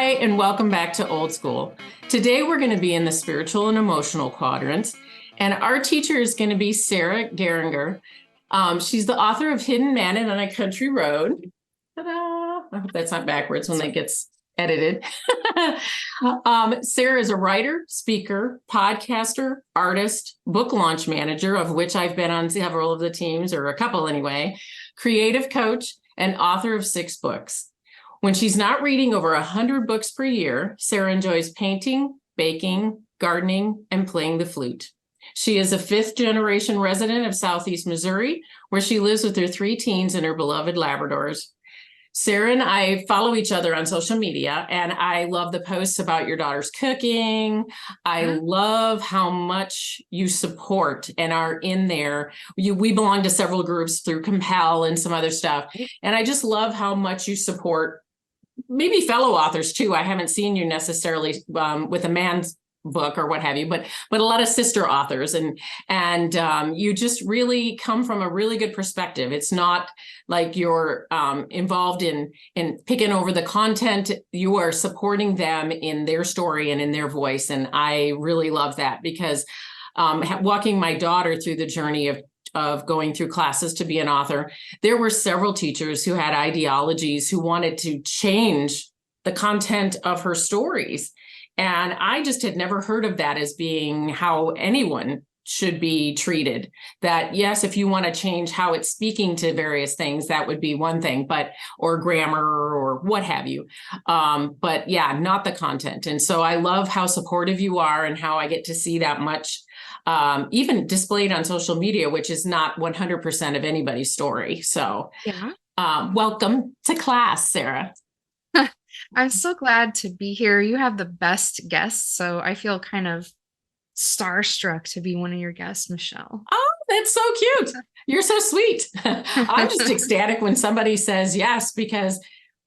Hi, and welcome back to Old School. Today we're going to be in the spiritual and emotional quadrants, and our teacher is going to be Sarah Geringer. She's the author of Hidden Manna on a Country Road. Ta-da! I hope that's not backwards when that gets edited. Sarah is a writer, speaker, podcaster, artist, book launch manager, of which I've been on several of the teams, or a couple anyway, creative coach, and author of 6 books. When she's not reading over 100 books per year, Sarah enjoys painting, baking, gardening, and playing the flute. She is a 5th-generation resident of Southeast Missouri, where she lives with her 3 teens and her beloved Labradors. Sarah and I follow each other on social media, and I love the posts about your daughter's cooking. I love how much you support and are in there. We belong to several groups through Compel and some other stuff. And I just love how much you support maybe fellow authors too. I haven't seen you necessarily with a man's book or what have you, but a lot of sister authors, and you just really come from a really good perspective. It's not like you're involved in picking over the content. You are supporting them in their story and in their voice, and I really love that because walking my daughter through the journey of going through classes to be an author, there were several teachers who had ideologies who wanted to change the content of her stories. And I just had never heard of that as being how anyone should be treated. That, yes, if you want to change how it's speaking to various things, that would be one thing, or grammar or what have you. But yeah, not the content. And so I love how supportive you are and how I get to see that much even displayed on social media, which is not 100% of anybody's story. So Yeah. Welcome to class, Sarah. I'm so glad to be here. You have the best guests, so I feel kind of starstruck to be one of your guests, Michele. Oh, that's so cute. You're so sweet. I'm just ecstatic when somebody says yes, because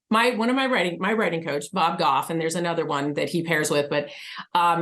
one of my writing coach, Bob Goff, and there's another one that he pairs with, but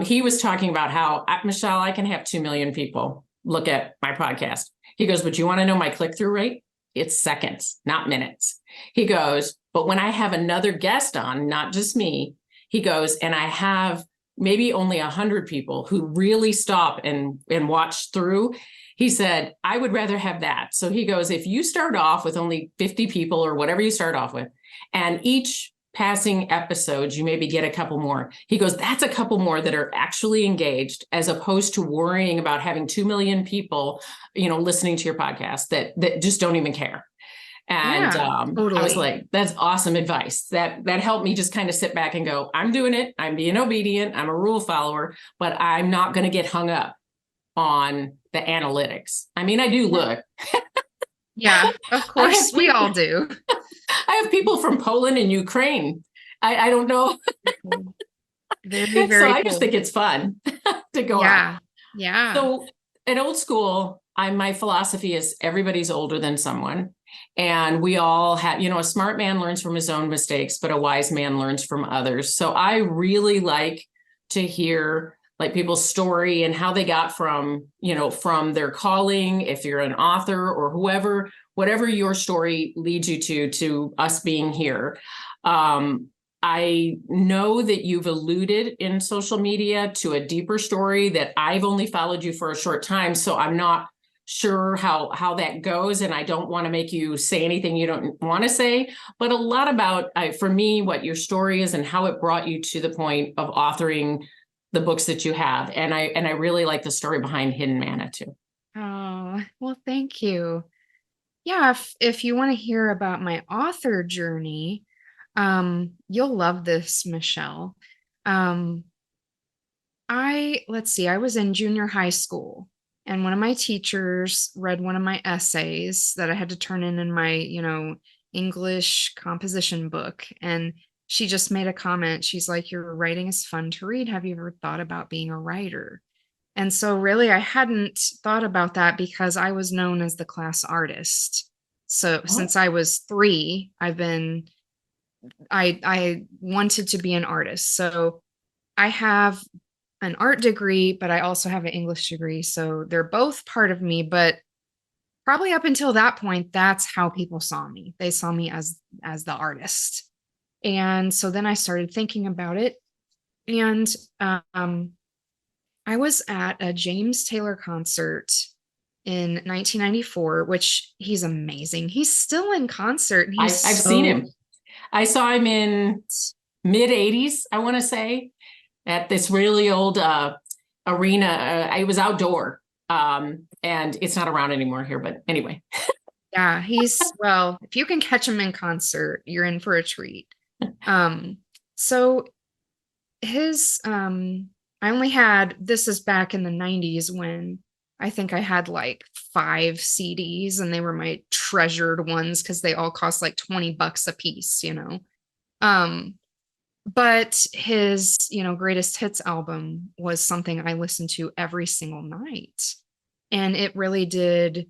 he was talking about how, Michele, I can have 2 million people look at my podcast. He goes, but you want to know my click-through rate? It's seconds, not minutes. He goes, but when I have another guest on, not just me, he goes, and I have maybe only 100 people who really stop and watch through. He said, I would rather have that. So he goes, if you start off with only 50 people or whatever you start off with, and each passing episodes, you maybe get a couple more. He goes, that's a couple more that are actually engaged, as opposed to worrying about having 2 million people, listening to your podcast that just don't even care. And Totally. I was like, that's awesome advice. That helped me just kind of sit back and go, I'm doing it. I'm being obedient. I'm a rule follower, but I'm not going to get hung up on the analytics. I mean, I do look. Yeah, of course, we all do. I have people from Poland and Ukraine. I don't know. Very, So very I cool. just think it's fun to go Yeah. out. Yeah. So at Old School, my philosophy is everybody's older than someone. And we all have, a smart man learns from his own mistakes, but a wise man learns from others. So I really like to hear like people's story and how they got from their calling, if you're an author or whatever your story leads you to us being here. I know that you've alluded in social media to a deeper story that I've only followed you for a short time. So I'm not sure how that goes. And I don't want to make you say anything you don't want to say, but a lot about, for me, what your story is and how it brought you to the point of authoring the books that you have. And I really like the story behind Hidden Manna too. Oh, well, thank you. Yeah, if you want to hear about my author journey, you'll love this, Michele. Um, let's see, I was in junior high school, and one of my teachers read one of my essays that I had to turn in my, English composition book. And she just made a comment. She's like, your writing is fun to read. Have you ever thought about being a writer? And so really I hadn't thought about that because I was known as the class artist. So Oh, since I was 3, I wanted to be an artist. So I have an art degree, but I also have an English degree. So they're both part of me, but probably up until that point, that's how people saw me. They saw me as the artist. And so then I started thinking about it. And I was at a James Taylor concert in 1994, which he's amazing. He's still in concert and he's I've seen him. I saw him in mid 80s, I want to say, at this really old arena. It was outdoor. And it's not around anymore here, but anyway. Yeah, well, if you can catch him in concert, you're in for a treat. So his I only had, this is back in the 90s when I think I had like 5 CDs and they were my treasured ones because they all cost like $20 a piece, you know. But his, greatest hits album was something I listened to every single night. And it really did,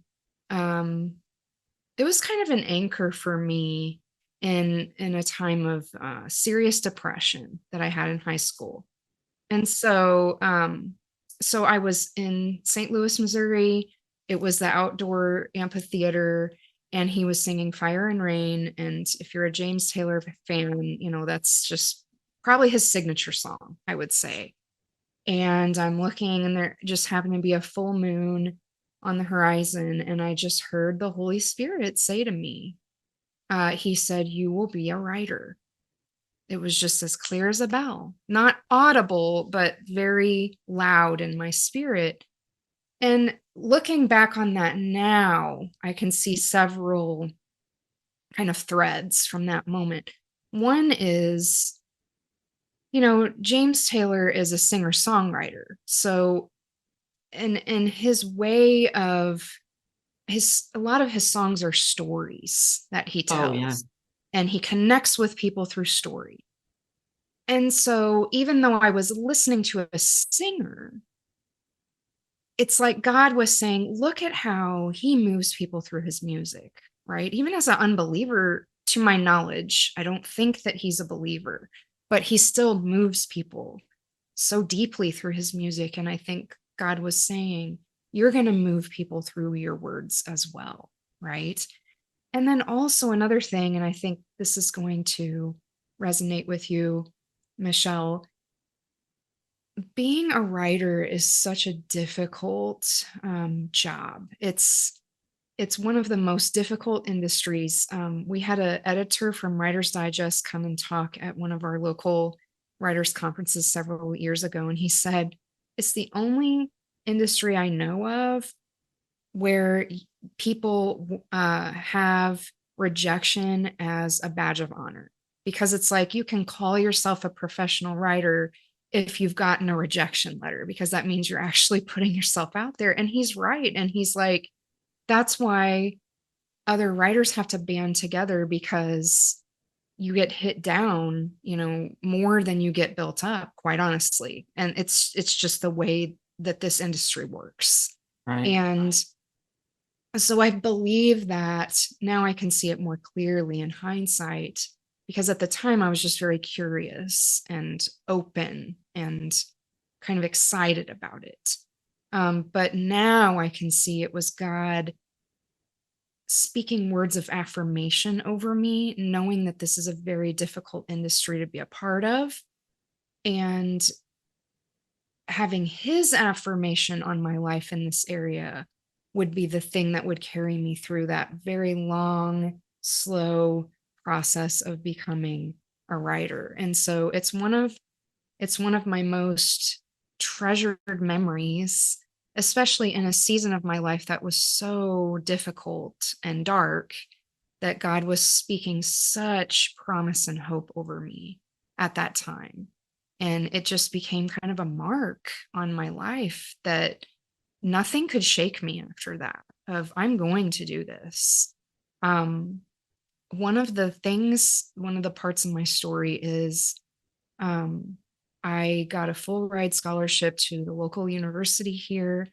it was kind of an anchor for me in a time of serious depression that I had in high school. And so I was in St. Louis, Missouri. It was the outdoor amphitheater, and he was singing Fire and Rain. And if you're a James Taylor fan, that's just probably his signature song, I would say. And I'm looking, and there just happened to be a full moon on the horizon. And I just heard the Holy Spirit say to me, he said, "You will be a writer." It was just as clear as a bell, not audible, but very loud in my spirit. And looking back on that now, I can see several kind of threads from that moment. One is, James Taylor is a singer-songwriter. So in his way of a lot of his songs are stories that he tells. Oh, yeah. And he connects with people through story. And so even though I was listening to a singer, it's like God was saying, look at how he moves people through his music, right? Even as an unbeliever, to my knowledge, I don't think that he's a believer, but he still moves people so deeply through his music. And I think God was saying, you're going to move people through your words as well, right? And then also another thing, and I think this is going to resonate with you, Michele, being a writer is such a difficult job. It's one of the most difficult industries. We had an editor from Writer's Digest come and talk at one of our local writers conferences several years ago, and he said, it's the only industry I know of where people have rejection as a badge of honor, because it's like you can call yourself a professional writer if you've gotten a rejection letter, because that means you're actually putting yourself out there. And he's right. And he's like, that's why other writers have to band together, because you get hit down, more than you get built up, quite honestly. And it's just the way that this industry works. Right. And so I believe that now I can see it more clearly in hindsight, because at the time I was just very curious and open and kind of excited about it. But now I can see it was God speaking words of affirmation over me, knowing that this is a very difficult industry to be a part of, and having his affirmation on my life in this area would be the thing that would carry me through that very long, slow process of becoming a writer. And so it's one of my most treasured memories, especially in a season of my life that was so difficult and dark, that God was speaking such promise and hope over me at that time. And it just became kind of a mark on my life that nothing could shake me after that, of I'm going to do this. One of the parts in my story is I got a full ride scholarship to the local university here.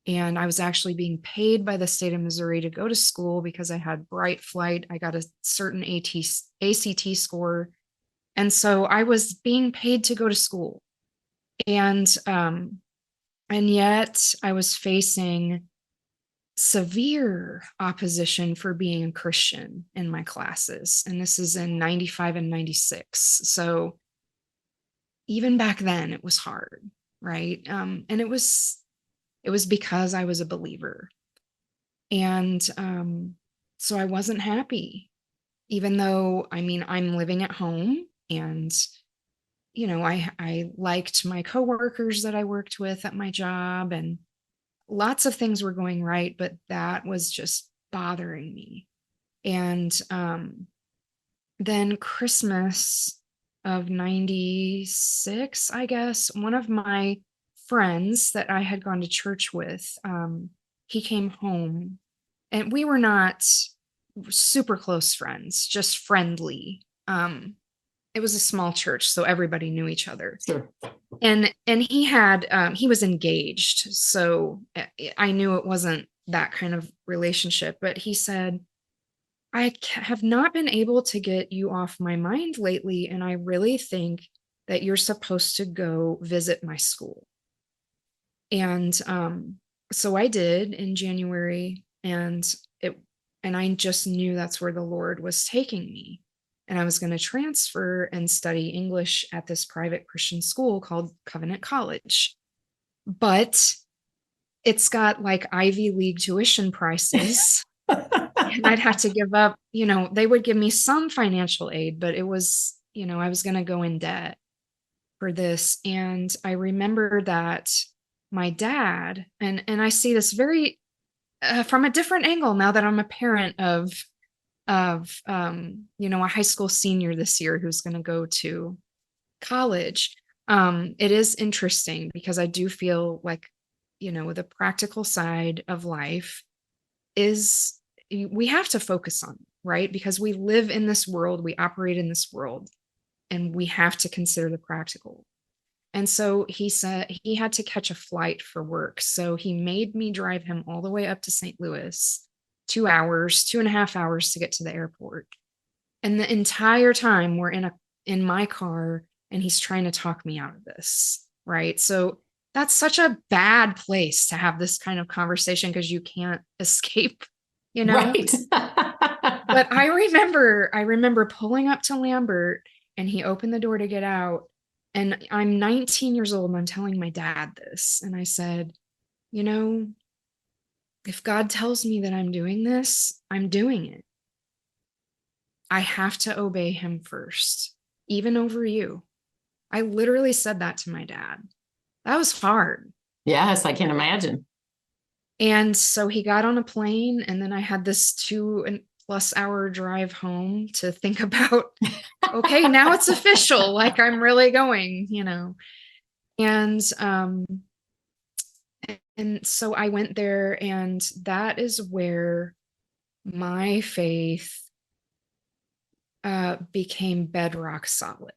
And I was actually being paid by the state of Missouri to go to school because I had bright flight. I got a certain ACT score. And so I was being paid to go to school. And yet I was facing severe opposition for being a Christian in my classes. And this is in 95 and 96. So even back then it was hard, right? And it was because I was a believer. And so I wasn't happy, even though, I mean, I'm living at home and, you know, I liked my coworkers that I worked with at my job and lots of things were going right, but that was just bothering me. And then Christmas of 96, I guess, one of my friends that I had gone to church with, he came home and we were not super close friends, just friendly. It was a small church, so everybody knew each other. Sure. And he was engaged, so I knew it wasn't that kind of relationship. But he said, I have not been able to get you off my mind lately, and I really think that you're supposed to go visit my school. And so I did in January, and I just knew that's where the Lord was taking me. And I was going to transfer and study English at this private Christian school called Covenant College. But it's got like Ivy League tuition prices. And I'd have to give up, you know, they would give me some financial aid, but it was, you know, I was going to go in debt for this. And I remember that my dad, and I see this very from a different angle now that I'm a parent of you know, a high school senior this year who's going to go to college. It is interesting because I do feel like, you know, the practical side of life is we have to focus on, right? Because we live in this world, we operate in this world, and we have to consider the practical. And so he said he had to catch a flight for work. So he made me drive him all the way up to St. Louis, 2 hours, 2.5 hours to get to the airport. And the entire time we're in my car and he's trying to talk me out of this. Right. So that's such a bad place to have this kind of conversation because you can't escape, you know? Right. But I remember pulling up to Lambert and he opened the door to get out. And I'm 19 years old and I'm telling my dad this. And I said, you know, if God tells me that I'm doing this, I'm doing it. I have to obey him first, even over you. I literally said that to my dad. That was hard. Yes, I can imagine. And so he got on a plane, and then I had this 2+ hour drive home to think about, okay, now it's official. Like I'm really going, you know. And so I went there, and that is where my faith became bedrock solid.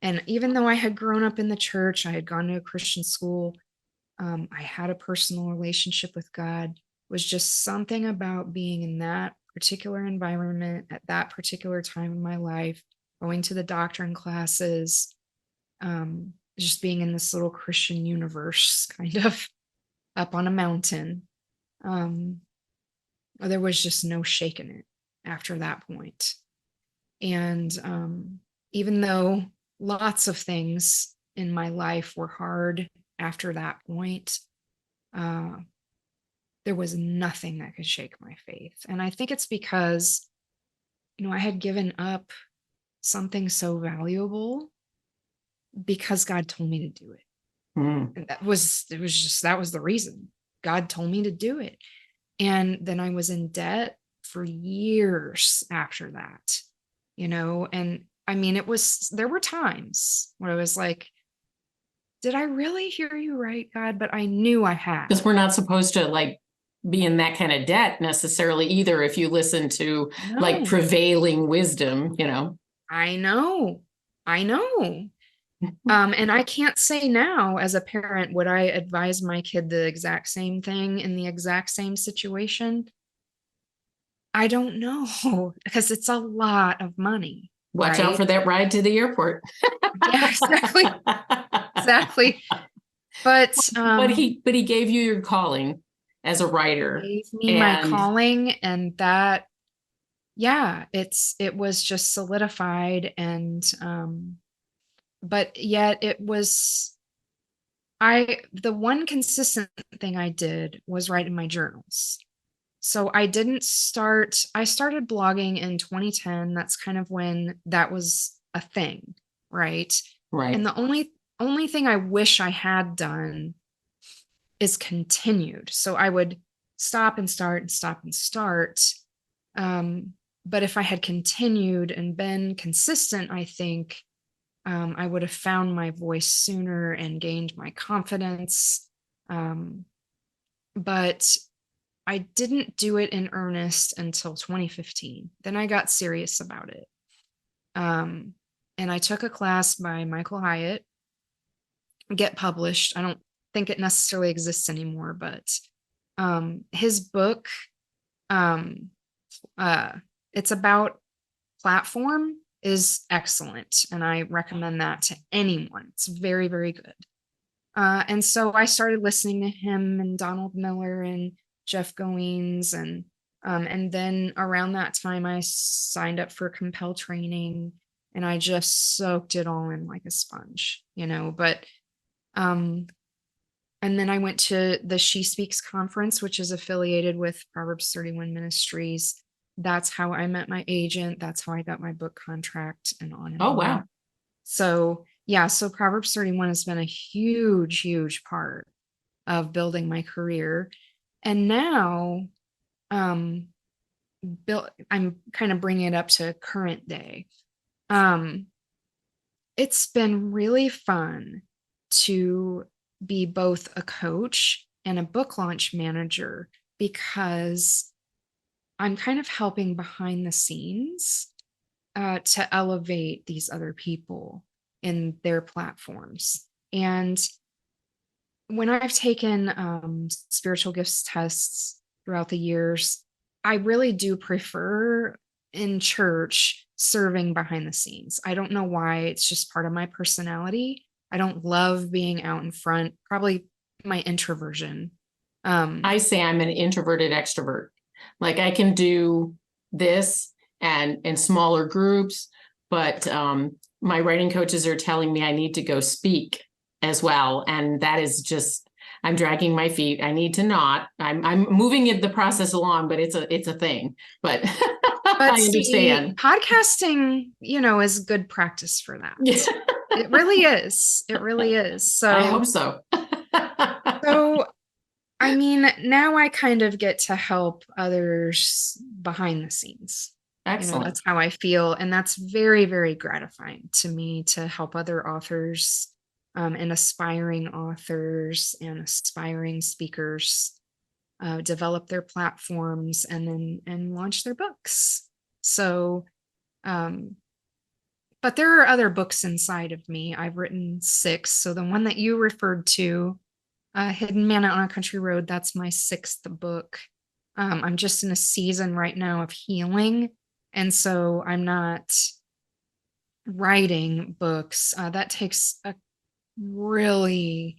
And even though I had grown up in the church, I had gone to a Christian school, I had a personal relationship with God, was just something about being in that particular environment at that particular time in my life, going to the doctrine classes, just being in this little Christian universe, kind of up on a mountain. There was just no shaking it after that point. And even though lots of things in my life were hard after that point, there was nothing that could shake my faith. And I think it's because, you know, I had given up something so valuable because God told me to do it. And that was the reason. God told me to do it. And then I was in debt for years after that, you know, and I mean, there were times where I was like, did I really hear you right, God? But I knew I had. Because we're not supposed to like be in that kind of debt necessarily either if you listen to like prevailing wisdom, you know. I know. And I can't say now as a parent, would I advise my kid the exact same thing in the exact same situation? I don't know, because it's a lot of money. Watch out for that ride to the airport. Yeah, exactly. Exactly. But but he gave you your calling. as a writer. Gave me my And calling, and that, yeah, it was just solidified. And but yet it was, the one consistent thing I did was write in my journals. So I started blogging in 2010. That's kind of when that was a thing, right? And right. the only thing I wish I had done is continued. So I would stop and start and stop and start. But if I had continued and been consistent, I think I would have found my voice sooner and gained my confidence. But I didn't do it in earnest until 2015. Then I got serious about it. And I took a class by Michael Hyatt, Get Published. I don't think it necessarily exists anymore, but his book, um, it's about platform, is excellent. And I recommend that to anyone. It's very, very good. And so I started listening to him and Donald Miller and Jeff Goins, and then around that time I signed up for Compel training, and I just soaked it all in like a sponge, but and then I went to the She Speaks conference, which is affiliated with Proverbs 31 Ministries. That's how I met my agent. That's how I got my book contract, and on and Oh, on. wow. So yeah, so Proverbs 31 has been a huge, huge part of building my career. And now, I'm kind of bringing it up to current day. It's been really fun to be both a coach and a book launch manager, because I'm kind of helping behind the scenes to elevate these other people in their platforms. And when I've taken spiritual gifts tests throughout the years, I really do prefer in church serving behind the scenes. I don't know why. It's just part of my personality. I don't love being out in front, probably my introversion. I say I'm an introverted extrovert. Like I can do this and in smaller groups, but my writing coaches are telling me I need to go speak as well. And that is just, I'm dragging my feet. I need to not. I'm moving the process along, but it's a thing. But But I see, understand. podcasting, is good practice for that. Yeah. It really is. It really is. I hope so. So I mean, now I kind of get to help others behind the scenes. Excellent. That's how I feel. And that's very, very gratifying to me to help other authors, and aspiring authors and aspiring speakers develop their platforms and launch their books. So, but there are other books inside of me. I've written 6. So the one that you referred to, Hidden Manna on a Country Road, that's my 6th book. I'm just in a season right now of healing. And so I'm not writing books. That takes a really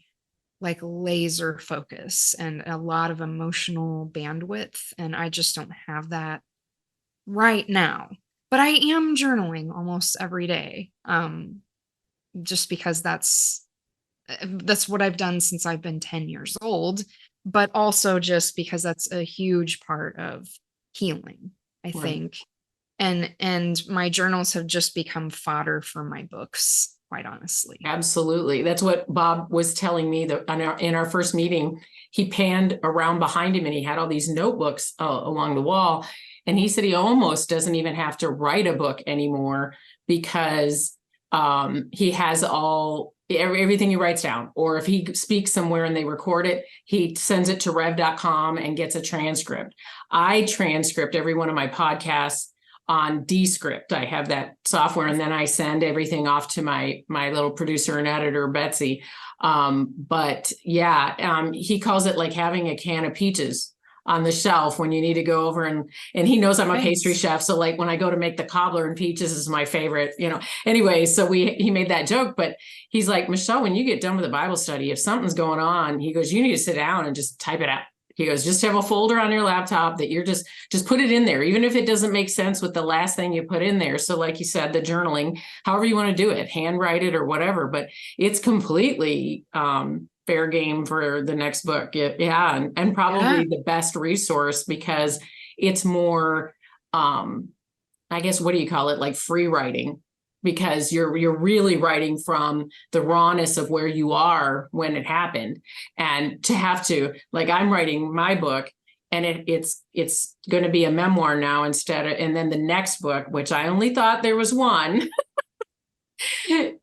like laser focus and a lot of emotional bandwidth. And I just don't have that right now. But I am journaling almost every day, just because that's what I've done since I've been 10 years old, but also just because that's a huge part of healing, I think. And my journals have just become fodder for my books, quite honestly. Absolutely. That's what Bob was telling me that in our first meeting. He panned around behind him and he had all these notebooks along the wall. And he said he almost doesn't even have to write a book anymore because he has everything he writes down. Or if he speaks somewhere and they record it, he sends it to rev.com and gets a transcript. I transcript every one of my podcasts on Descript. I have that software, and then I send everything off to my little producer and editor, Betsy. But yeah, he calls it like having a can of peaches on the shelf when you need to go over and he knows I'm a pastry chef. So like when I go to make the cobbler and peaches is my favorite, anyway, so he made that joke, but he's like, Michele, when you get done with the Bible study, if something's going on, he goes, you need to sit down and just type it out. He goes, just have a folder on your laptop that you're just put it in there, even if it doesn't make sense with the last thing you put in there. So like you said, the journaling, however you want to do it, handwrite it or whatever, but it's completely fair game for the next book. Yeah. And probably the best resource because it's more, I guess, what do you call it? Like free writing, because you're really writing from the rawness of where you are when it happened. And to have to, like, I'm writing my book and it's going to be a memoir now instead of, and then the next book, which I only thought there was one,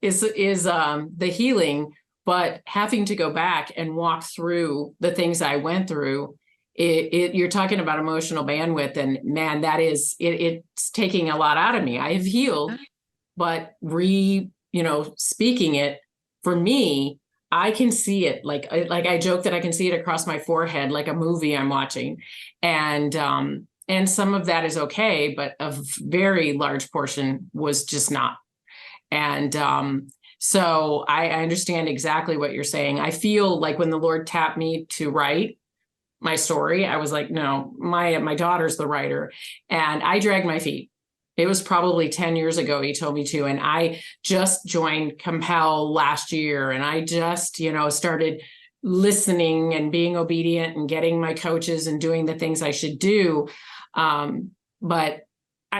is the healing, but having to go back and walk through the things I went through. You're talking about emotional bandwidth, and man, it's taking a lot out of me. I have healed, but speaking it, for me, I can see it like I joke that I can see it across my forehead, like a movie I'm watching. And some of that is okay, but a very large portion was just not. And so I understand exactly what you're saying. I feel like when the Lord tapped me to write my story, I was like, no, my daughter's the writer. And I dragged my feet. It was probably 10 years ago he told me to. And I just joined Compel last year. And I just, started listening and being obedient and getting my coaches and doing the things I should do. But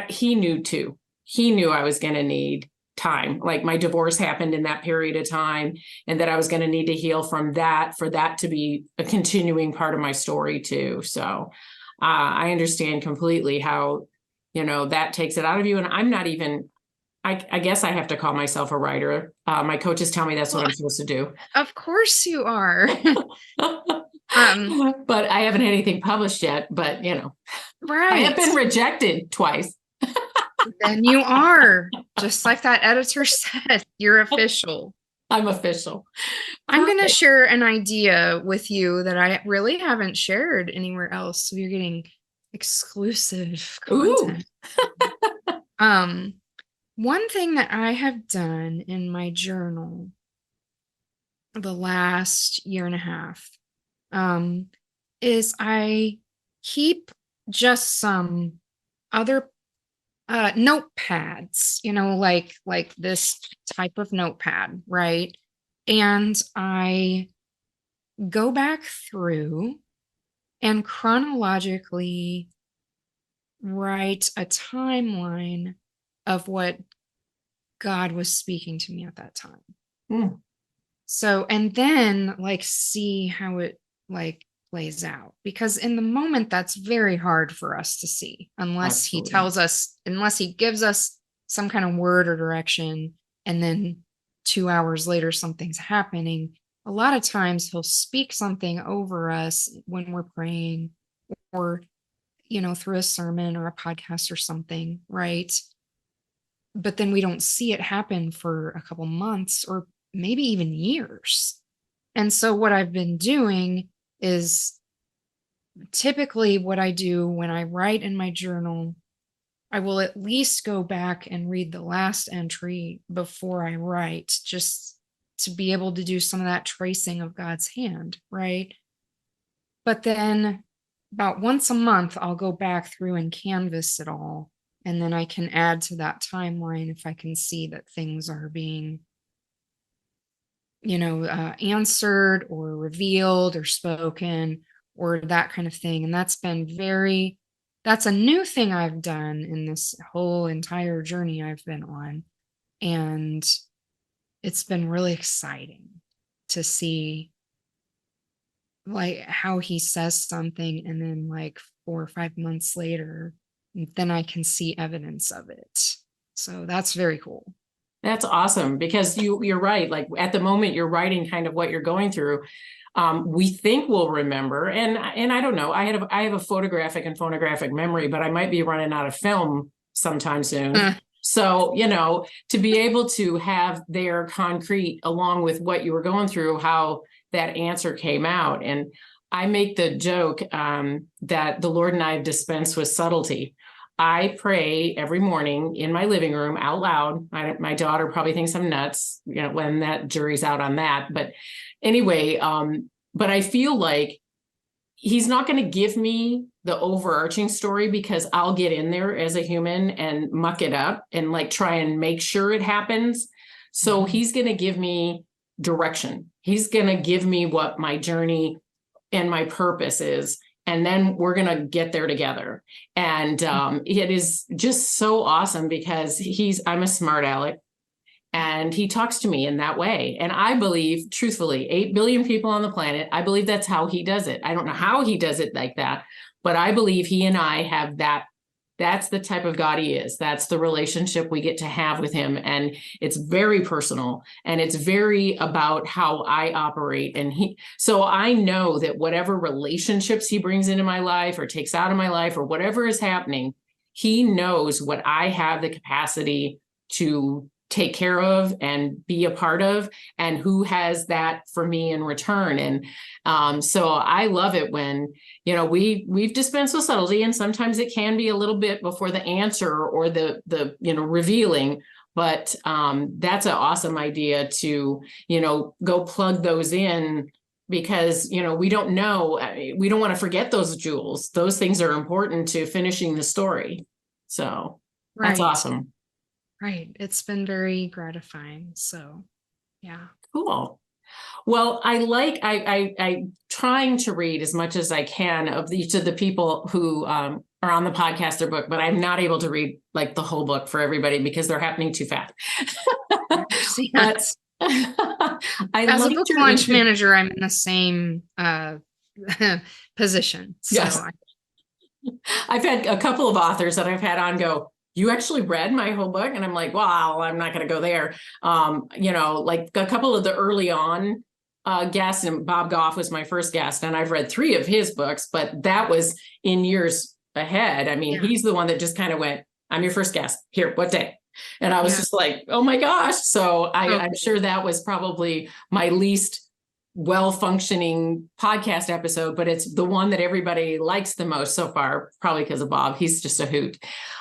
he knew too. He knew I was going to need time. Like my divorce happened in that period of time, and that I was going to need to heal from that for that to be a continuing part of my story too. So I understand completely how, that takes it out of you. And I'm not even, I guess I have to call myself a writer. My coaches tell me that's what I'm supposed to do. Of course you are. But I haven't had anything published yet, but right. I have been rejected twice. Then you are, just like that editor said, you're official. I'm official. I'm going to share an idea with you that I really haven't shared anywhere else. So you're getting exclusive content. One thing that I have done in my journal the last year and a half is I keep just some other notepads, like this type of notepad, right? And I go back through and chronologically write a timeline of what God was speaking to me at that time. Mm. So, and then see how it plays out, because in the moment that's very hard for us to see unless Absolutely. He tells us, unless he gives us some kind of word or direction, and then 2 hours later something's happening. A lot of times he'll speak something over us when we're praying, or through a sermon or a podcast or something, right? But then we don't see it happen for a couple months or maybe even years. And so what I've been doing is, typically what I do when I write in my journal, I will at least go back and read the last entry before I write, just to be able to do some of that tracing of God's hand, right? But then about once a month, I'll go back through and canvas it all. And then I can add to that timeline if I can see that things are being answered or revealed or spoken or that kind of thing. And that's a new thing I've done in this whole entire journey I've been on. And it's been really exciting to see how he says something, and then 4 or 5 months later, then I can see evidence of it. So that's very cool. That's awesome, because you're right. Like at the moment you're writing kind of what you're going through. We think we'll remember, and I don't know. I have a photographic and phonographic memory, but I might be running out of film sometime soon. So, to be able to have their concrete along with what you were going through, how that answer came out. And I make the joke that the Lord and I have dispensed with subtlety. I pray every morning in my living room out loud. My daughter probably thinks I'm nuts, when that jury's out on that. But anyway, but I feel like he's not going to give me the overarching story because I'll get in there as a human and muck it up and like try and make sure it happens. So he's going to give me direction. He's going to give me what my journey and my purpose is. And then we're going to get there together. And it is just so awesome because I'm a smart aleck. And he talks to me in that way. And I believe, truthfully, 8 billion people on the planet, I believe that's how he does it. I don't know how he does it like that, but I believe he and I have that. That's the type of God he is. That's the relationship we get to have with him. And it's very personal and it's very about how I operate. So I know that whatever relationships he brings into my life or takes out of my life or whatever is happening, he knows what I have the capacity to take care of and be a part of, and who has that for me in return. And so I love it when, we've dispensed with subtlety, and sometimes it can be a little bit before the answer or the revealing, but that's an awesome idea to, go plug those in, because, we don't know, we don't want to forget those jewels. Those things are important to finishing the story. So that's awesome. Right. It's been very gratifying. So, yeah. Cool. Well, I'm trying to read as much as I can of each of the people who are on the podcaster book, but I'm not able to read like the whole book for everybody because they're happening too fast. But as a book launch manager, I'm in the same position. So yes. I've had a couple of authors that I've had on go, you actually read my whole book? And I'm like, wow, I'm not going to go there. Like a couple of the early on guests, and Bob Goff was my first guest, and I've read 3 of his books, but that was in years ahead. I mean, he's the one that just kind of went, I'm your first guest. Here, what day? And I was just like, oh my gosh. So I'm sure that was probably my least well-functioning podcast episode, but it's the one that everybody likes the most so far, probably because of Bob. He's just a hoot.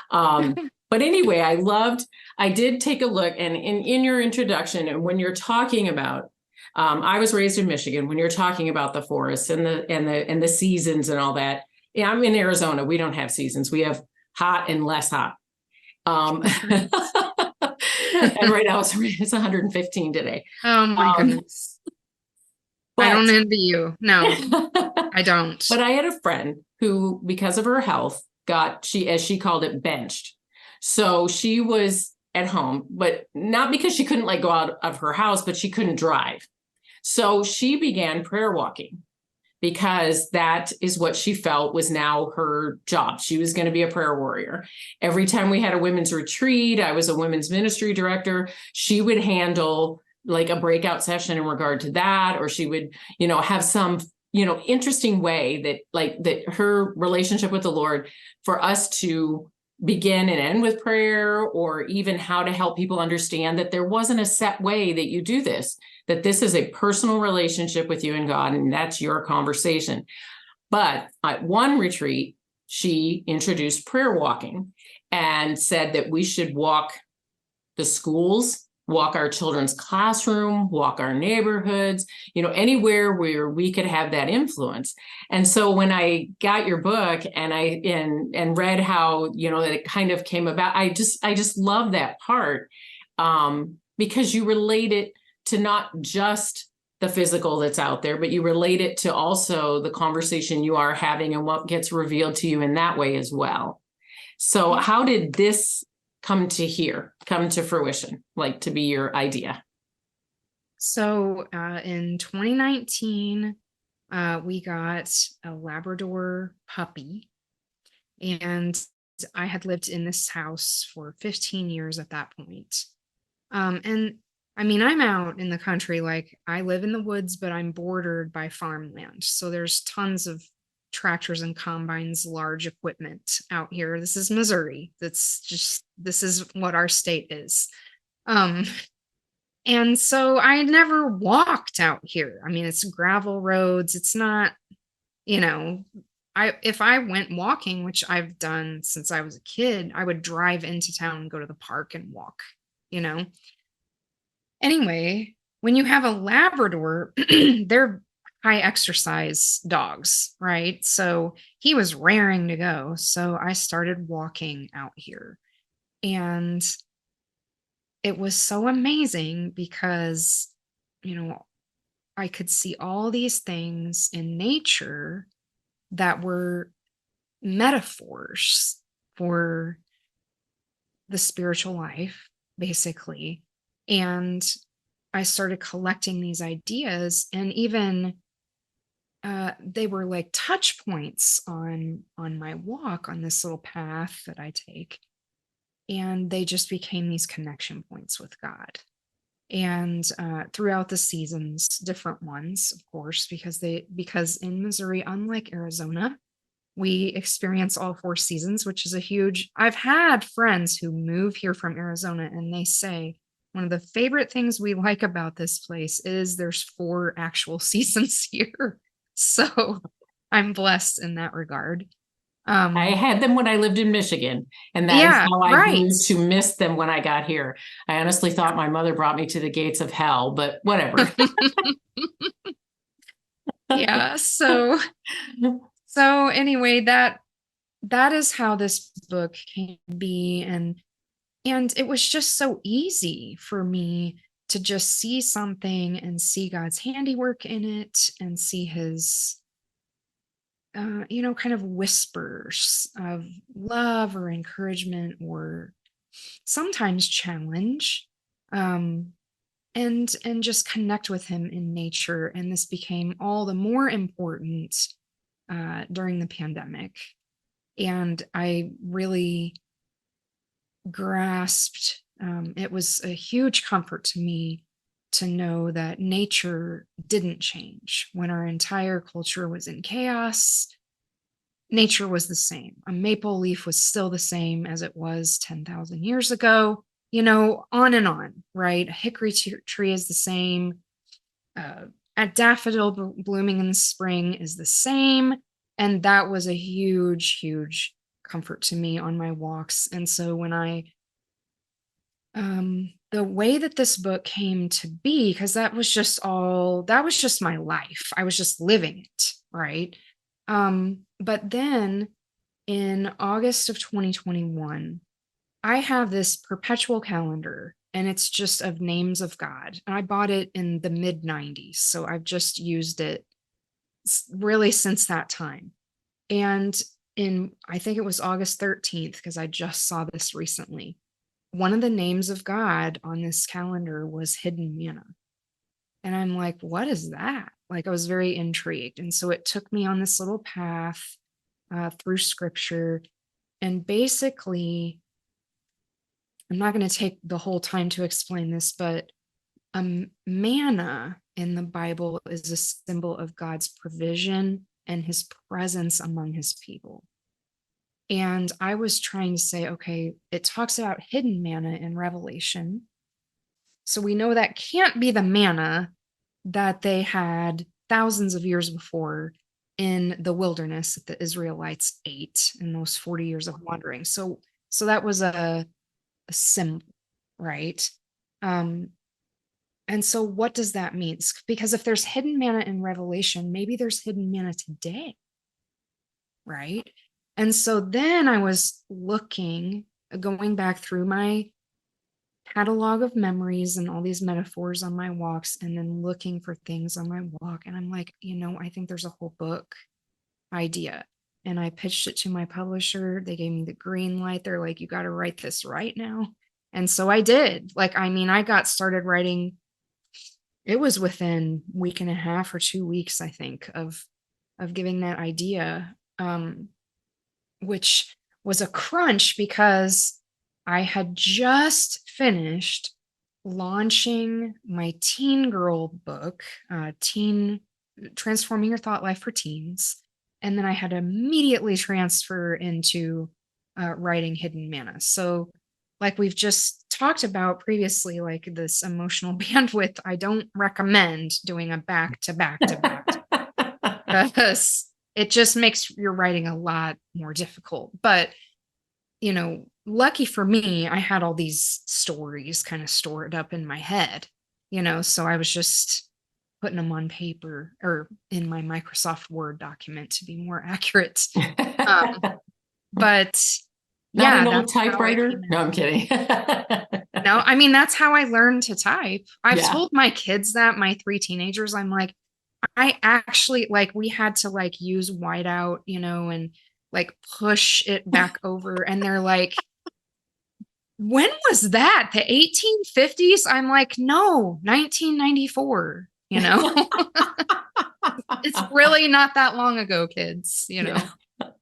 But anyway, I did take a look, and in your introduction, and when you're talking about, I was raised in Michigan, when you're talking about the forests and the seasons and all that. Yeah, I'm in Arizona. We don't have seasons. We have hot and less hot. And right now it's 115 today. Oh my goodness. But, I don't envy you. No, I don't. But I had a friend who, because of her health, as she called it, benched. So she was at home, but not because she couldn't go out of her house, but she couldn't drive. So she began prayer walking, because that is what she felt was now her job. She was going to be a prayer warrior. Every time we had a women's retreat, I was a women's ministry director, she would handle a breakout session in regard to that, or she would, have some, interesting way that her relationship with the Lord, for us to begin and end with prayer, or even how to help people understand that there wasn't a set way that you do this, that this is a personal relationship with you and God, and that's your conversation. But at one retreat, she introduced prayer walking and said that we should walk the schools, walk our children's classroom, walk our neighborhoods, anywhere where we could have that influence. And so when I got your book and read how, that it kind of came about, I just love that part, because you relate it to not just the physical that's out there, but you relate it to also the conversation you are having and what gets revealed to you in that way as well. So how did this come to fruition, to be your idea? So in 2019, we got a Labrador puppy, and I had lived in this house for 15 years at that point. And I mean, I'm out in the country, I live in the woods, but I'm bordered by farmland. So there's tons of tractors and combines, large equipment out here. This is Missouri. This is what our state is. And so I never walked out here. I mean, it's gravel roads. It's not, if I went walking, which I've done since I was a kid, I would drive into town and go to the park and walk, Anyway, when you have a Labrador, they're high exercise dogs, right? So he was raring to go. So I started walking out here. And it was so amazing because, you know, I could see all these things in nature that were metaphors for the spiritual life, basically. And I started collecting these ideas, and even they were like touch points on my walk on this little path that I take, and they just became these connection points with God. And throughout the seasons, different ones, of course, because in Missouri, unlike Arizona, we experience all 4 seasons, which is a huge. I've had friends who move here from Arizona, and they say one of the favorite things we like about this place is there's 4 actual seasons here. So I'm blessed in that regard. I had them when I lived in Michigan, and that is Yeah, how I right. grew to miss them when I got here. I honestly thought my mother brought me to the gates of hell, but whatever. Yeah. So anyway, that is how this book came to be. And it was just so easy for me to just see something and see God's handiwork in it and see his kind of whispers of love or encouragement or sometimes challenge, um and just connect with him in nature. And this became all the more important during the pandemic. And I really grasped, it was a huge comfort to me to know that nature didn't change when our entire culture was in chaos. Nature was the same. A maple leaf was still the same as it was 10,000 years ago, on and on, right? A hickory tree is the same. uh, a daffodil blooming in the spring is the same. And that was a huge, huge comfort to me on my walks. And so when the way that this book came to be, because that was just my life. I was just living it, right? But then in August of 2021, I have this perpetual calendar, and it's just of names of God. And I bought it in the mid 90s. So I've just used it really since that time. And I think it was August 13th, because I just saw this recently. One of the names of God on this calendar was Hidden Manna. And I'm like, what is that? Like, I was very intrigued. And so it took me on this little path through scripture. And basically, I'm not going to take the whole time to explain this, but manna in the Bible is a symbol of God's provision and his presence among his people. And I was trying to say, okay, it talks about hidden manna in Revelation. So we know that can't be the manna that they had thousands of years before in the wilderness that the Israelites ate in those 40 years of wandering. So that was a symbol, right? And so what does that mean? Because if there's hidden manna in Revelation, maybe there's hidden manna today, right? And so then I was going back through my catalog of memories and all these metaphors on my walks, and then looking for things on my walk. And I'm like, I think there's a whole book idea. And I pitched it to my publisher. They gave me the green light. They're like, you got to write this right now. And so I did. I got started writing. It was within a week and a half or 2 weeks, I think, of giving that idea, which was a crunch because I had just finished launching my teen girl book, Teen Transforming Your Thought Life for Teens. And then I had to immediately transfer into writing Hidden Manna. So, like we've just talked about previously, like this emotional bandwidth, I don't recommend doing a back to back to back because it just makes your writing a lot more difficult. But lucky for me, I had all these stories kind of stored up in my head, so I was just putting them on paper or in my Microsoft Word document to be more accurate. But Not yeah, an old that's how I typewriter. came No, out. I'm kidding. No, I mean, that's how I learned to type. I've Yeah. told my kids that, my 3 teenagers, I'm like, I actually like we had to like use whiteout, and like push it back over. And they're like, when was that? The 1850s? I'm like, no, 1994, It's really not that long ago, kids. Yeah.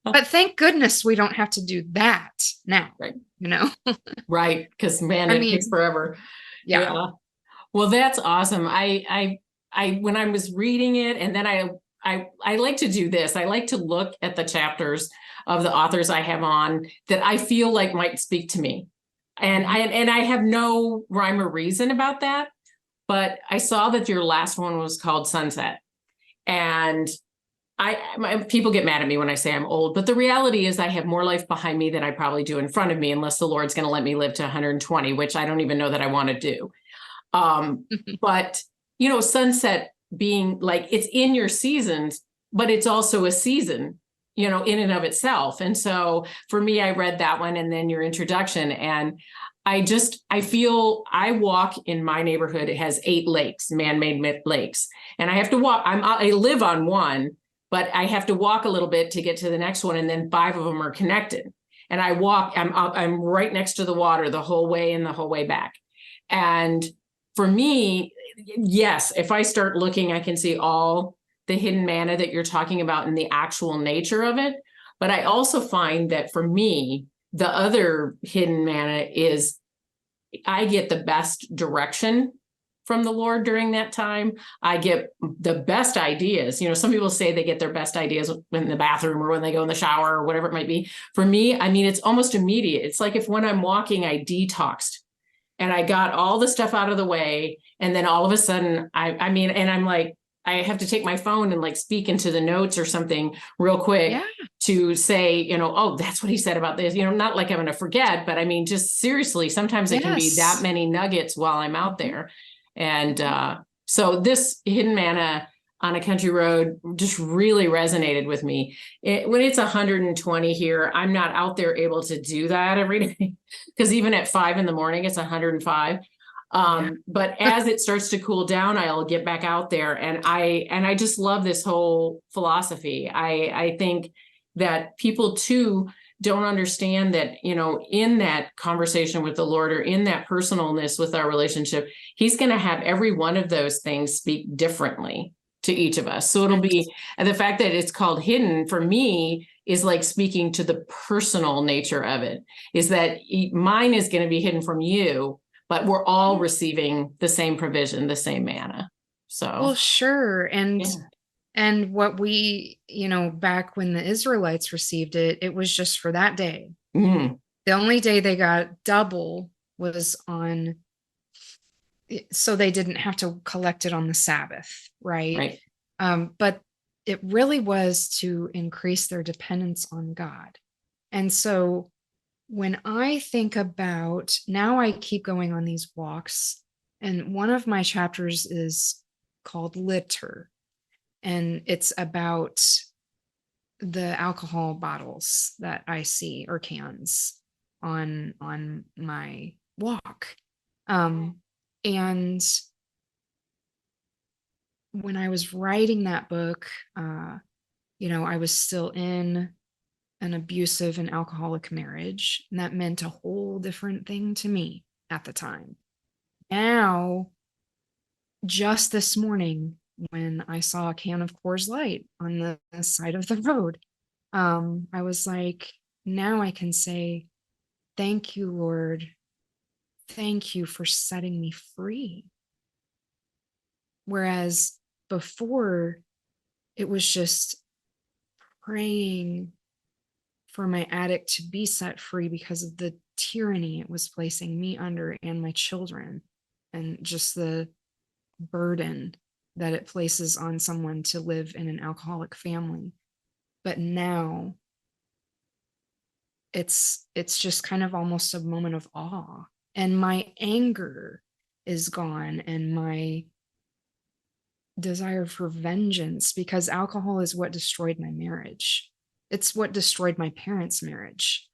But thank goodness we don't have to do that now, Right. you know? Right. Because man, I it takes mean, forever. yeah. Yeah. Well, that's awesome. When I was reading it, and then I like to do this. I like to look at the chapters of the authors I have on that I feel like might speak to me. And I have no rhyme or reason about that, but I saw that your last one was called Sunset. And people get mad at me when I say I'm old, but the reality is I have more life behind me than I probably do in front of me, unless the Lord's going to let me live to 120, which I don't even know that I want to do. But sunset being like, it's in your seasons, but it's also a season, in and of itself. And so for me, I read that one and then your introduction, and I feel I walk in my neighborhood. It has 8 lakes, man-made lakes, and I have to walk. I live on one, but I have to walk a little bit to get to the next one. And then 5 of them are connected. And I'm right next to the water the whole way and the whole way back. And for me, yes, if I start looking, I can see all the hidden manna that you're talking about in the actual nature of it. But I also find that for me, the other hidden manna is I get the best direction from the Lord during that time. I get the best ideas. Some people say they get their best ideas in the bathroom or when they go in the shower or whatever it might be. For me, I mean, it's almost immediate. It's like if when I'm walking, I detoxed and I got all the stuff out of the way. And then all of a sudden, and I'm like, I have to take my phone and like speak into the notes or something real quick to say, oh, that's what he said about this. Not like I'm going to forget, but I mean, just seriously, sometimes it can be that many nuggets while I'm out there. And so this hidden manna on a country road just really resonated with me. When it's 120 here, I'm not out there able to do that every day because even at 5 in the morning, it's 105. But as it starts to cool down, I'll get back out there. And I just love this whole philosophy. I think that people too don't understand that, in that conversation with the Lord or in that personalness with our relationship, he's going to have every one of those things speak differently to each of us. So it'll be, and the fact that it's called hidden for me is like speaking to the personal nature of it, is that mine is going to be hidden from you, but we're all receiving the same provision, the same manna. So, well, sure. And what we, back when the Israelites received it, it was just for that day. The only day they got double was on, so they didn't have to collect it on the Sabbath, right? But it really was to increase their dependence on God. And so when I think about, now I keep going on these walks, and one of my chapters is called Litter, and it's about the alcohol bottles that I see, or cans, on my walk. And when I was writing that book, I was still in an abusive and alcoholic marriage, and that meant a whole different thing to me at the time. Now, just this morning, when I saw a can of Coors Light on the side of the road, I was like, now I can say, thank you, Lord. Thank you for setting me free. Whereas before, it was just praying for my addict to be set free because of the tyranny it was placing me under and my children, and just the burden that it places on someone to live in an alcoholic family. But now it's just kind of almost a moment of awe, and my anger is gone, and my desire for vengeance, because alcohol is what destroyed my marriage. It's what destroyed my parents' marriage.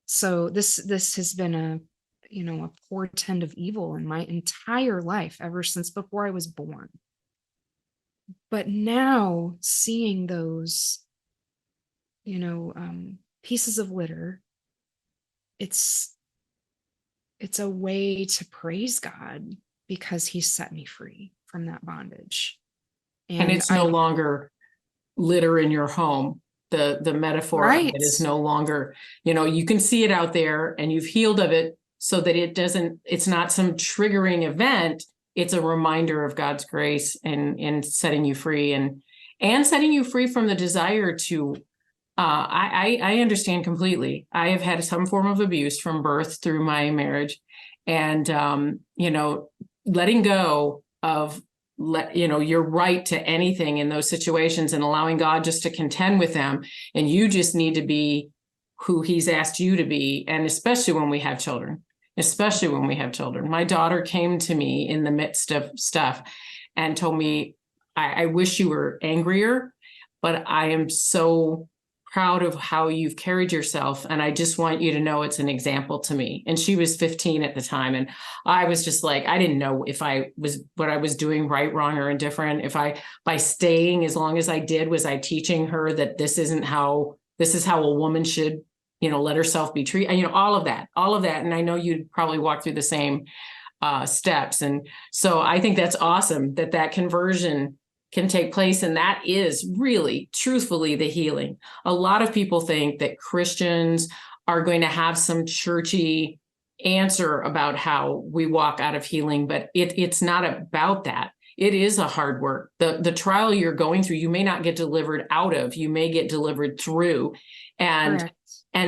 So this has been a portend of evil in my entire life, ever since before I was born. But now seeing those, pieces of litter, it's a way to praise God because he set me free from that bondage. And it's no longer litter in your home. The metaphor of it is no longer, you can see it out there and you've healed of it so that it's not some triggering event. It's a reminder of God's grace and setting you free and setting you free from the desire to, I understand completely. I have had some form of abuse from birth through my marriage, and, letting go of your right to anything in those situations and allowing God just to contend with them. And you just need to be who he's asked you to be. And especially when we have children, my daughter came to me in the midst of stuff and told me, I wish you were angrier, but I am so proud of how you've carried yourself. And I just want you to know it's an example to me. And she was 15 at the time. And I was just like, I didn't know if what I was doing right, wrong, or indifferent. By staying as long as I did, was I teaching her that this is how a woman should, let herself be treated, all of that. And I know you'd probably walk through the same steps. And so I think that's awesome that conversion can take place. And that is really, truthfully, the healing. A lot of people think that Christians are going to have some churchy answer about how we walk out of healing, but it's not about that. It is a hard work. The trial you're going through, you may not get delivered out of, you may get delivered through. And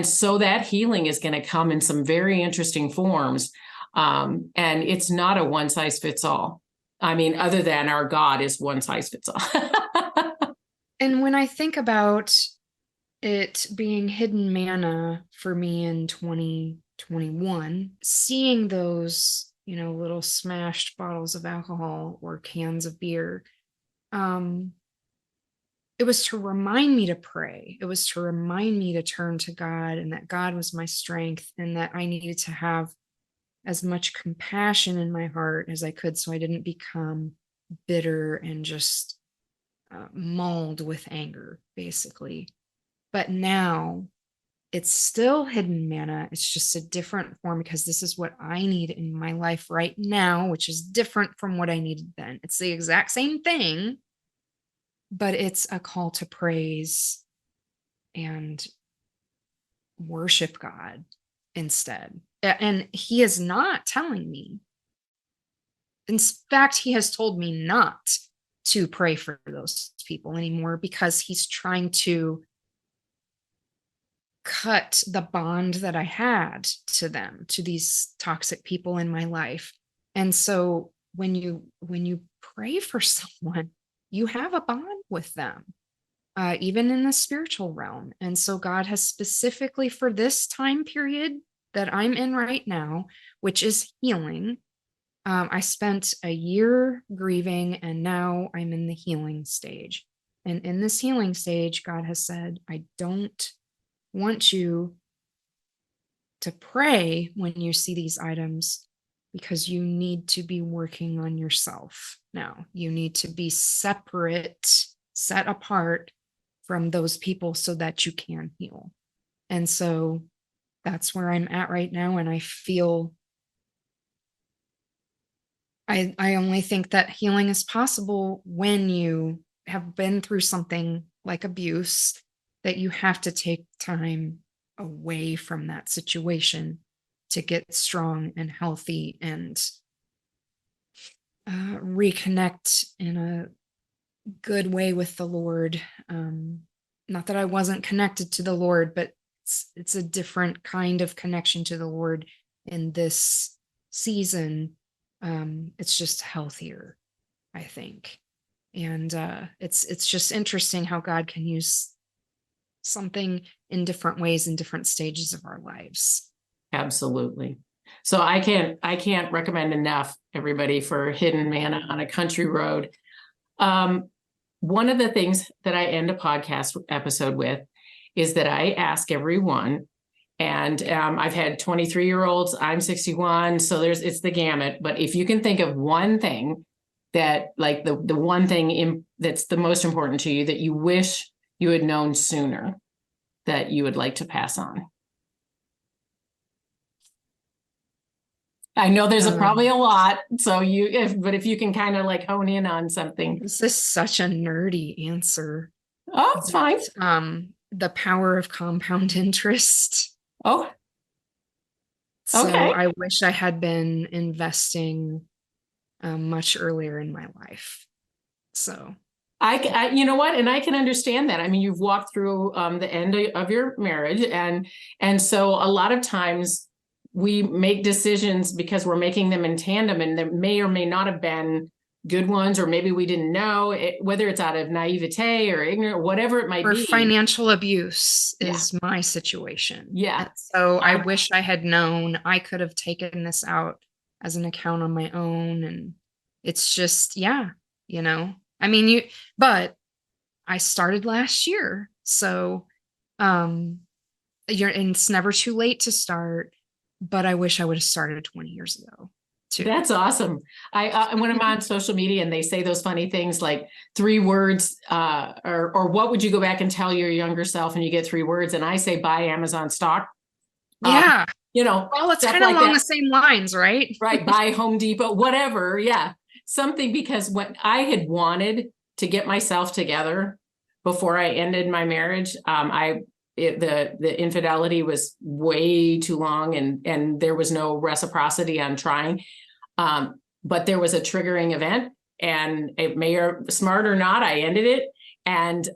so that healing is going to come in some very interesting forms. And it's not a one size fits all. I mean, other than our God is one size fits all. And when I think about it being hidden manna for me in 2021, seeing those, little smashed bottles of alcohol or cans of beer, it was to remind me to pray. It was to remind me to turn to God, and that God was my strength, and that I needed to have as much compassion in my heart as I could, so I didn't become bitter and just mauled with anger, basically. But now it's still hidden manna. It's just a different form, because this is what I need in my life right now, which is different from what I needed then. It's the exact same thing, but it's a call to praise and worship God instead. And he is not telling me. In fact, he has told me not to pray for those people anymore, because he's trying to cut the bond that I had to them, to these toxic people in my life. And so when you pray for someone, you have a bond with them, even in the spiritual realm. And so God has specifically, for this time period that I'm in right now, which is healing, I spent a year grieving, and now I'm in the healing stage. And in this healing stage, God has said, I don't want you to pray when you see these items, because you need to be working on yourself now. You need to be separate, set apart from those people, so that you can heal. And so that's where I'm at right now. And I feel I only think that healing is possible when you have been through something like abuse, that you have to take time away from that situation to get strong and healthy and reconnect in a good way with the Lord. Not that I wasn't connected to the Lord, but it's a different kind of connection to the Lord in this season. It's just healthier, I think. And it's just interesting how God can use something in different ways in different stages of our lives. Absolutely. So I can't recommend enough, everybody, for Hidden Manna on a Country Road. One of the things that I end a podcast episode with is that I ask everyone, and I've had 23-year-olds, I'm 61, so it's the gamut. But if you can think of one thing that, like the one thing that's the most important to you that you wish you had known sooner, that you would like to pass on. I know there's probably a lot, so but if you can kind of like hone in on something. This is such a nerdy answer. Oh, it's fine. The power of compound interest. Oh, so okay. I wish I had been investing much earlier in my life. So I you know what, and I can understand that. I mean, you've walked through the end of your marriage, and so a lot of times we make decisions because we're making them in tandem, and there may or may not have been good ones, or maybe we didn't know it, whether it's out of naivete or ignorance, whatever it might be. Or financial abuse is my situation. Yeah. And so I wish I had known I could have taken this out as an account on my own. And it's just, I mean, but I started last year. So, it's never too late to start, but I wish I would have started 20 years ago. Too. That's awesome. When I'm on social media and they say those funny things like 3 words, or what would you go back and tell your younger self, and you get 3 words, and I say buy Amazon stock. Yeah. Well, it's kind of along the same lines, right? Right. Buy Home Depot, whatever. Yeah. Something, because when I had wanted to get myself together before I ended my marriage, the infidelity was way too long, and there was no reciprocity on trying. But there was a triggering event, and it may or smart or not, I ended it. And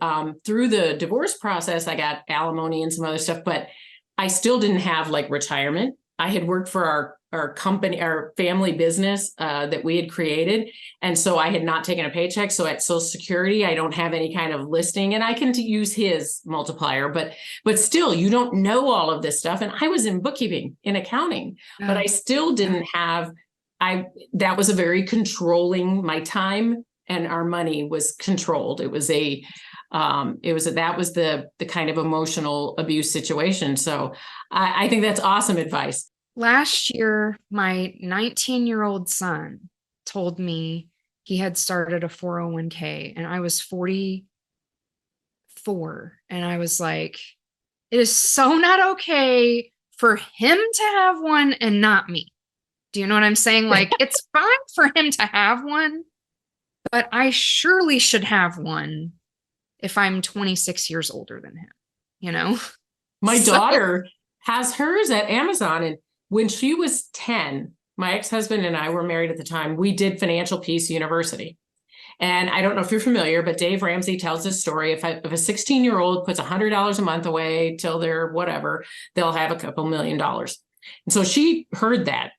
through the divorce process, I got alimony and some other stuff, but I still didn't have like retirement. I had worked for our company, our family business that we had created. And so I had not taken a paycheck. So at Social Security, I don't have any kind of listing, and I can use his multiplier, but still, you don't know all of this stuff. And I was in bookkeeping, in accounting, but I still didn't have, that was a very controlling, my time and our money was controlled. It was that was the kind of emotional abuse situation. So I think that's awesome advice. Last year, my 19-year-old son told me he had started a 401k, and I was 44. And I was like, it is so not okay for him to have one and not me. Do you know what I'm saying? Like, it's fine for him to have one, but I surely should have one if I'm 26 years older than him, My daughter has hers at Amazon, and when she was 10, my ex-husband and I were married at the time. We did Financial Peace University. And I don't know if you're familiar, but Dave Ramsey tells this story. If a 16-year-old puts $100 a month away till they're whatever, they'll have a couple $1 million. And so she heard that.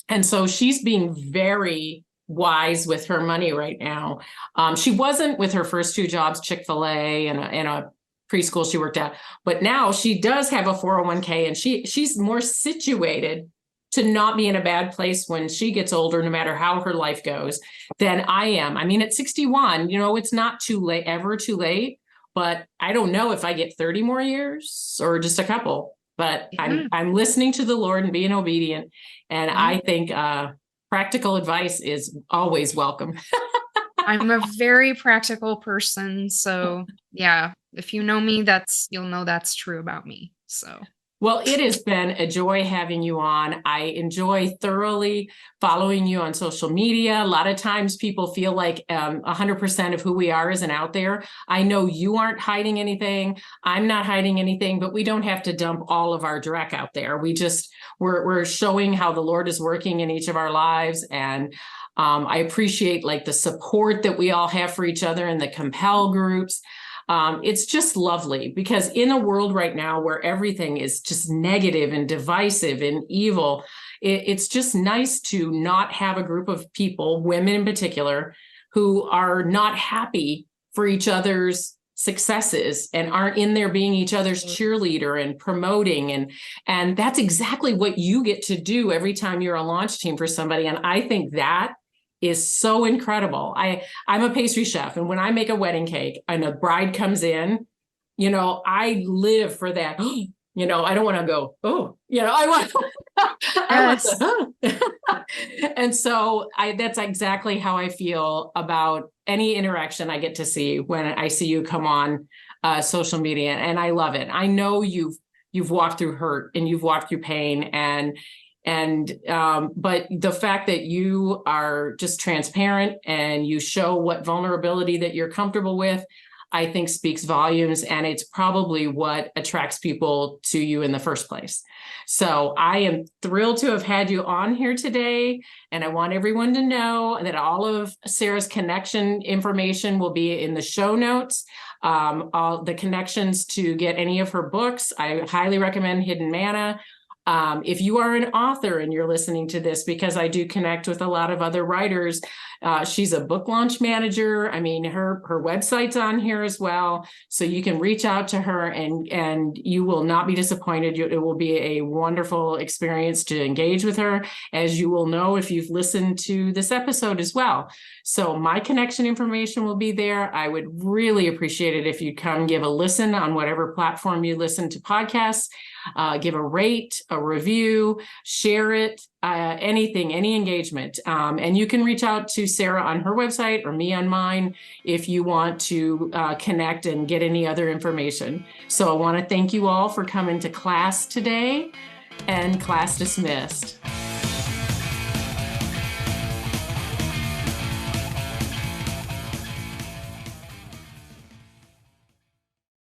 And so she's being very wise with her money right now. She wasn't with her first 2 jobs, Chick-fil-A and a preschool she worked at, but now she does have a 401k, and she's more situated to not be in a bad place when she gets older, no matter how her life goes, than I am. I mean, at 61, it's not too late, ever too late, but I don't know if I get 30 more years or just a couple, but I'm listening to the Lord and being obedient. And I think practical advice is always welcome. I'm a very practical person. So yeah, if you know me, you'll know that's true about me. So. Well, it has been a joy having you on. I enjoy thoroughly following you on social media. A lot of times people feel like 100% of who we are isn't out there. I know you aren't hiding anything. I'm not hiding anything, but we don't have to dump all of our dreck out there. We're showing how the Lord is working in each of our lives. And I appreciate like the support that we all have for each other in the Compel groups. It's just lovely, because in a world right now where everything is just negative and divisive and evil, it's just nice to not have a group of people, women in particular, who are not happy for each other's successes and aren't in there being each other's cheerleader and promoting. And that's exactly what you get to do every time you're a launch team for somebody. And I think that is so incredible. I'm a pastry chef, and when I make a wedding cake and a bride comes in, I live for that. I don't want to go, oh, I want, I want Yes. the, and so that's exactly how I feel about any interaction I get to see when I see you come on social media, and I love it. I know you've walked through hurt and you've walked through pain, but the fact that you are just transparent and you show what vulnerability that you're comfortable with, I think speaks volumes, and it's probably what attracts people to you in the first place. So I am thrilled to have had you on here today, and I want everyone to know that all of Sarah's connection information will be in the show notes. All the connections to get any of her books. I highly recommend Hidden Manna. If you are an author and you're listening to this, because I do connect with a lot of other writers, she's a book launch manager. I mean, her website's on here as well. So you can reach out to her and you will not be disappointed. It will be a wonderful experience to engage with her, as you will know if you've listened to this episode as well. So my connection information will be there. I would really appreciate it if you'd come give a listen on whatever platform you listen to podcasts. Give a rate, a review, share it, anything, any engagement. And you can reach out to Sarah on her website or me on mine if you want to connect and get any other information. So I want to thank you all for coming to class today, and class dismissed.